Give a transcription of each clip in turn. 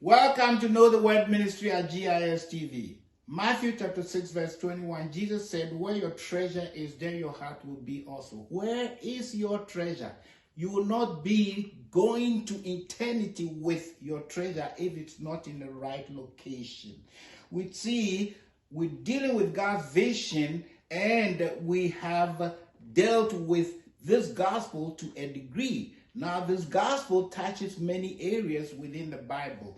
Welcome to Know the Word Ministry at GIS TV. Matthew chapter 6 verse 21, Jesus said, where your treasure is, there your heart will be also. Where is your treasure? You will not be going to eternity with your treasure if it's not in the right location. We see we're dealing with God's vision, and we have dealt with this gospel to a degree. Now, this gospel touches many areas within the Bible.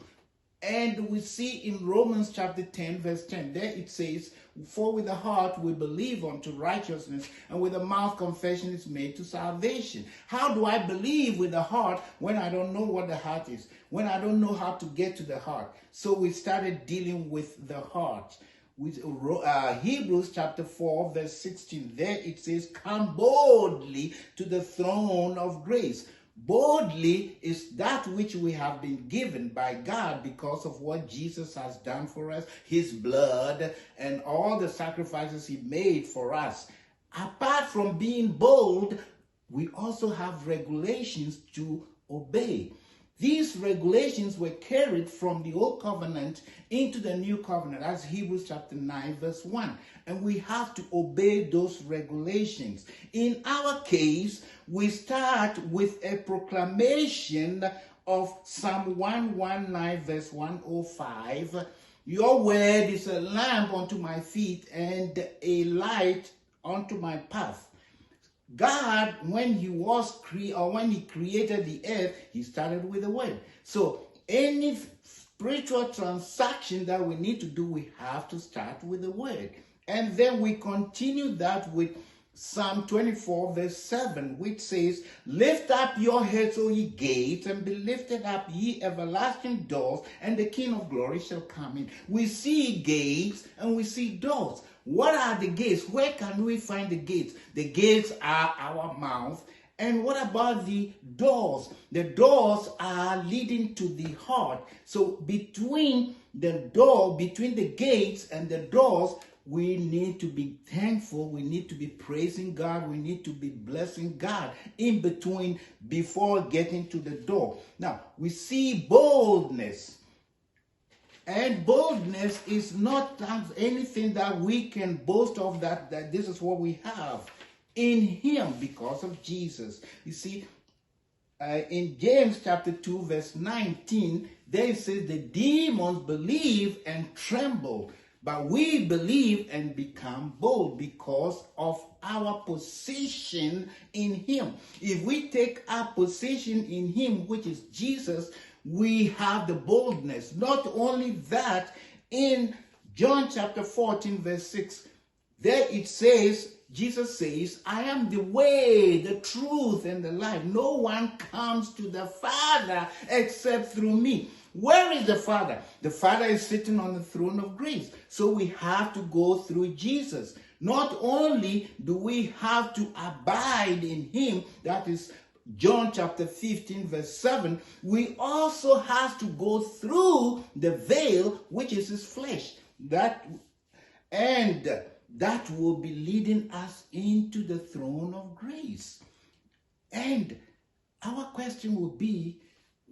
And we see in Romans chapter 10, verse 10, there it says, for with the heart we believe unto righteousness, and with the mouth confession is made to salvation. How do I believe with the heart when I don't know what the heart is? When I don't know how to get to the heart? So we started dealing with the heart. With Hebrews chapter 4, verse 16, there it says, come boldly to the throne of grace. Boldly is that which we have been given by God because of what Jesus has done for us, his blood, and all the sacrifices he made for us. Apart from being bold, we also have regulations to obey. These regulations were carried from the old covenant into the new covenant, as Hebrews chapter 9, verse 1. And we have to obey those regulations. In our case, we start with a proclamation of Psalm 119, verse 105. Your word is a lamp unto my feet and a light unto my path. God, when he created the earth, he started with the word. So any spiritual transaction that we need to do, we have to start with the word. And then we continue that with Psalm 24, verse 7, which says, lift up your heads, O ye gates, and be lifted up, ye everlasting doors, and the King of glory shall come in. We see gates and we see doors. What are the gates? Where can we find the gates? The gates are our mouth. And what about the doors? The doors are leading to the heart. So between the gates and the doors, we need to be thankful. We need to be praising God. We need to be blessing God in between before getting to the door. Now, we see boldness. And boldness is not anything that we can boast of, that this is what we have in him because of Jesus. You see, in James chapter 2, verse 19, there it says, the demons believe and tremble, but we believe and become bold because of our position in him. If we take our position in him, which is Jesus, we have the boldness. Not only that, in John chapter 14, verse 6, there it says, Jesus says, I am the way, the truth, and the life. No one comes to the Father except through me. Where is the Father? The Father is sitting on the throne of grace. So we have to go through Jesus. Not only do we have to abide in him, that is John chapter 15, verse 7, we also have to go through the veil, which is his flesh. That will be leading us into the throne of grace. And our question will be,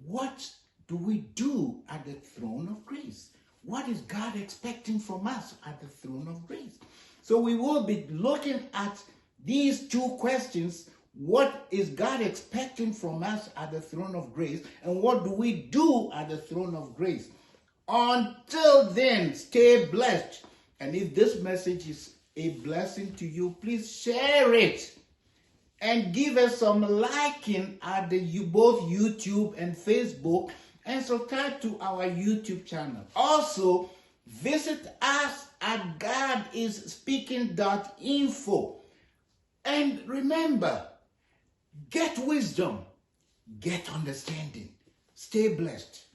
what do we do at the throne of grace? What is God expecting from us at the throne of grace? So we will be looking at these two questions. What is God expecting from us at the throne of grace? And what do we do at the throne of grace? Until then, stay blessed. And if this message is a blessing to you, please share it. And give us some liking at both YouTube and Facebook. And subscribe to our YouTube channel. Also, visit us at godisspeaking.info. And remember, get wisdom, get understanding. Stay blessed.